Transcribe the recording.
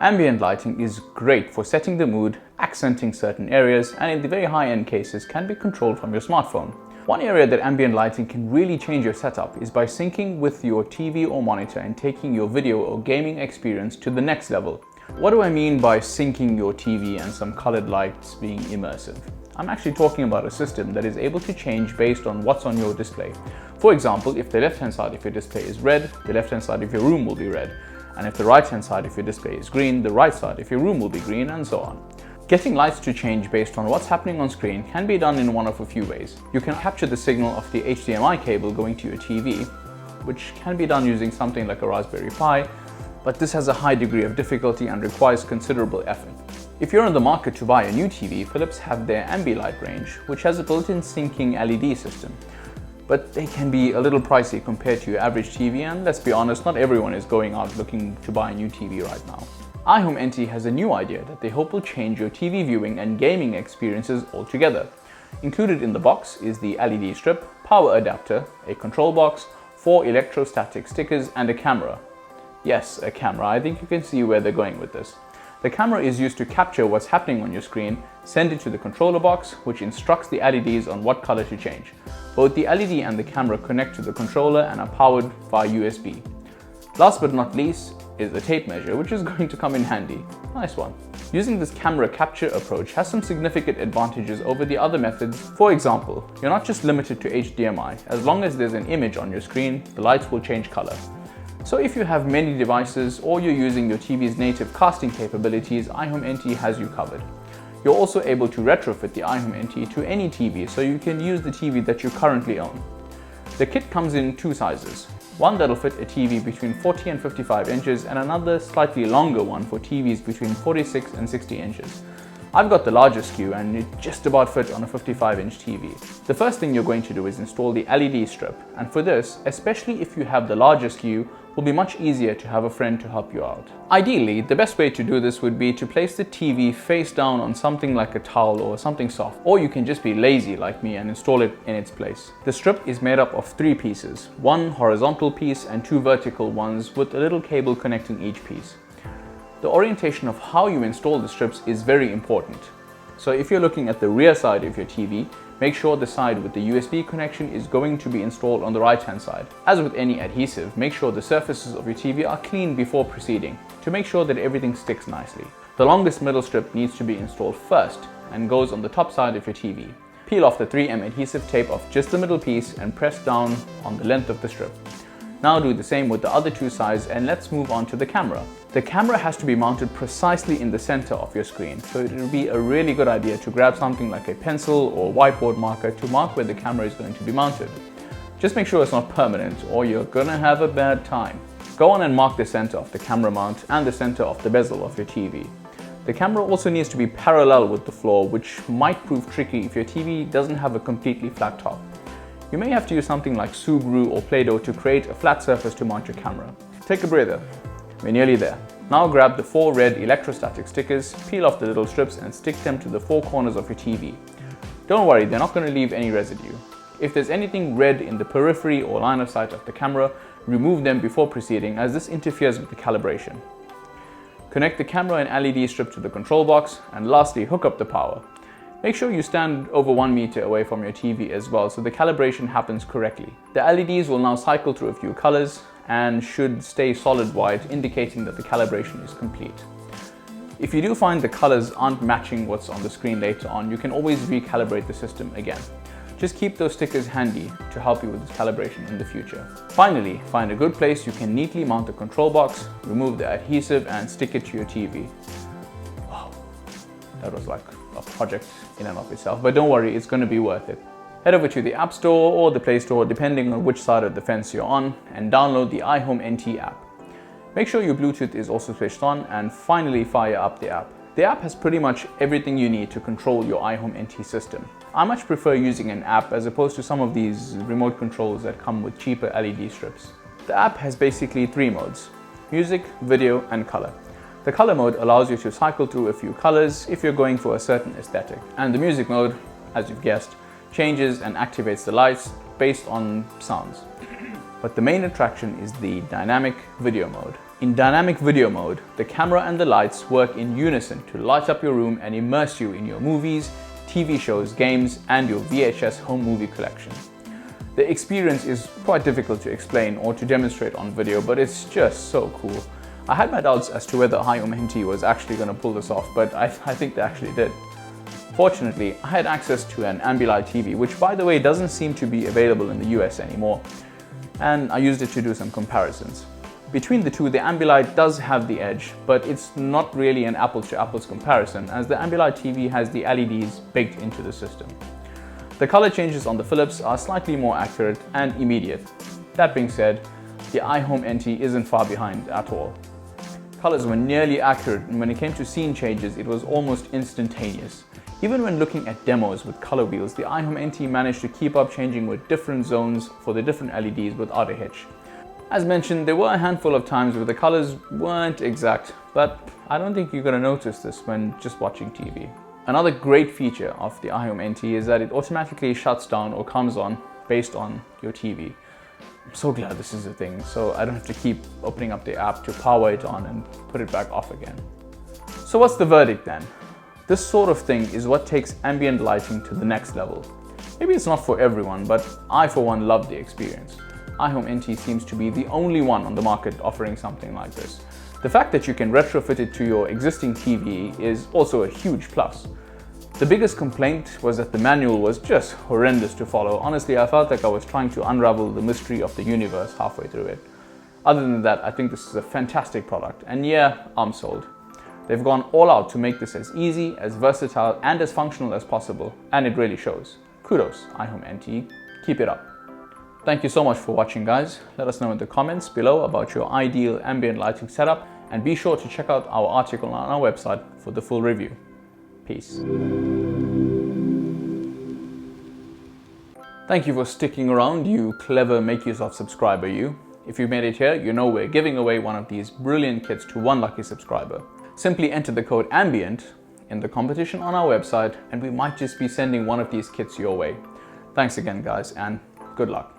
Ambient lighting is great for setting the mood, accenting certain areas, and in the very high-end cases can be controlled from your smartphone. One area that ambient lighting can really change your setup is by syncing with your TV or monitor and taking your video or gaming experience to the next level. What do I mean by syncing your TV and some colored lights being immersive? I'm actually talking about a system that is able to change based on what's on your display. For example, if the left-hand side of your display is red, the left-hand side of your room will be red. And if the right-hand side of your display is green, the right side of your room will be green, and so on. Getting lights to change based on what's happening on screen can be done in one of a few ways. You can capture the signal of the HDMI cable going to your TV, which can be done using something like a Raspberry Pi, but this has a high degree of difficulty and requires considerable effort. If you're in the market to buy a new TV, Philips have their Ambilight range, which has a built-in syncing LED system. But they can be a little pricey compared to your average TV, and let's be honest, not everyone is going out looking to buy a new TV right now. iHome NT has a new idea that they hope will change your TV viewing and gaming experiences altogether. Included in the box is the LED strip, power adapter, a control box, 4 electrostatic stickers, and a camera. Yes, a camera. I think you can see where they're going with this. The camera is used to capture what's happening on your screen, send it to the controller box, which instructs the LEDs on what color to change. Both the LED and the camera connect to the controller and are powered via USB. Last but not least is the tape measure, which is going to come in handy. Nice one. Using this camera capture approach has some significant advantages over the other methods. For example, you're not just limited to HDMI. As long as there's an image on your screen, the lights will change color. So if you have many devices or you're using your TV's native casting capabilities, iHome NT has you covered. You're also able to retrofit the iHome NT to any TV, so you can use the TV that you currently own. The kit comes in 2 sizes. One that'll fit a TV between 40 and 55 inches and another slightly longer one for TVs between 46 and 60 inches. I've got the largest SKU and it just about fit on a 55-inch TV. The first thing you're going to do is install the LED strip, and for this, especially if you have the larger SKU, will be much easier to have a friend to help you out. Ideally, the best way to do this would be to place the TV face down on something like a towel or something soft, or you can just be lazy like me and install it in its place. The strip is made up of 3 pieces, 1 horizontal piece and 2 vertical ones with a little cable connecting each piece. The orientation of how you install the strips is very important. So if you're looking at the rear side of your TV, make sure the side with the USB connection is going to be installed on the right-hand side. As with any adhesive, make sure the surfaces of your TV are clean before proceeding to make sure that everything sticks nicely. The longest middle strip needs to be installed first and goes on the top side of your TV. Peel off the 3M adhesive tape off just the middle piece and press down on the length of the strip. Now do the same with the other 2 sides, and let's move on to the camera. The camera has to be mounted precisely in the center of your screen, so it will be a really good idea to grab something like a pencil or whiteboard marker to mark where the camera is going to be mounted. Just make sure it's not permanent or you're gonna have a bad time. Go on and mark the center of the camera mount and the center of the bezel of your TV. The camera also needs to be parallel with the floor, which might prove tricky if your TV doesn't have a completely flat top. You may have to use something like Subaru or Play-Doh to create a flat surface to mount your camera. Take a breather. We're nearly there. Now grab the 4 red electrostatic stickers, peel off the little strips and stick them to the 4 corners of your TV. Don't worry, they're not going to leave any residue. If there's anything red in the periphery or line of sight of the camera, remove them before proceeding, as this interferes with the calibration. Connect the camera and LED strip to the control box, and lastly, hook up the power. Make sure you stand over 1 meter away from your TV as well, so the calibration happens correctly. The LEDs will now cycle through a few colors and should stay solid white, indicating that the calibration is complete. If you do find the colors aren't matching what's on the screen later on, you can always recalibrate the system again. Just keep those stickers handy to help you with this calibration in the future. Finally, find a good place you can neatly mount the control box, remove the adhesive and stick it to your TV. Wow, that was like a project in and of itself, but don't worry, it's going to be worth it. Head over to the App Store or the Play Store, depending on which side of the fence you're on, and download the iHome NT app. Make sure your Bluetooth is also switched on, and finally fire up the app. The app has pretty much everything you need to control your iHome NT system. I much prefer using an app as opposed to some of these remote controls that come with cheaper LED strips. The app has basically 3 modes: music, video, and color. The color mode allows you to cycle through a few colors if you're going for a certain aesthetic. And the music mode, as you've guessed, changes and activates the lights based on sounds. But the main attraction is the dynamic video mode. In dynamic video mode, the camera and the lights work in unison to light up your room and immerse you in your movies, TV shows, games, and your VHS home movie collection. The experience is quite difficult to explain or to demonstrate on video, but it's just so cool. I had my doubts as to whether iHome NT was actually going to pull this off, but I think they actually did. Fortunately, I had access to an Ambilight TV, which by the way doesn't seem to be available in the US anymore, and I used it to do some comparisons. Between the two, the Ambilight does have the edge, but it's not really an apples to apples comparison, as the Ambilight TV has the LEDs baked into the system. The color changes on the Philips are slightly more accurate and immediate. That being said, the iHome NT isn't far behind at all. Colors were nearly accurate, and when it came to scene changes, it was almost instantaneous. Even when looking at demos with color wheels, the iHome NT managed to keep up changing with different zones for the different LEDs without a hitch. As mentioned, there were a handful of times where the colors weren't exact, but I don't think you're going to notice this when just watching TV. Another great feature of the iHome NT is that it automatically shuts down or comes on based on your TV. I'm so glad this is a thing, so I don't have to keep opening up the app to power it on and put it back off again. So what's the verdict then? This sort of thing is what takes ambient lighting to the next level. Maybe it's not for everyone, but I for one love the experience. iHome NT seems to be the only one on the market offering something like this. The fact that you can retrofit it to your existing TV is also a huge plus. The biggest complaint was that the manual was just horrendous to follow. Honestly, I felt like I was trying to unravel the mystery of the universe halfway through it. Other than that, I think this is a fantastic product, and yeah, I'm sold. They've gone all out to make this as easy, as versatile, and as functional as possible, and it really shows. Kudos, iHome NT. Keep it up. Thank you so much for watching, guys. Let us know in the comments below about your ideal ambient lighting setup, and be sure to check out our article on our website for the full review. Peace. Thank you for sticking around, you clever Make Yourself subscriber you. If you made it here, you know we're giving away one of these brilliant kits to one lucky subscriber. Simply enter the code AMBIENT in the competition on our website, and we might just be sending one of these kits your way. Thanks again, guys, and good luck.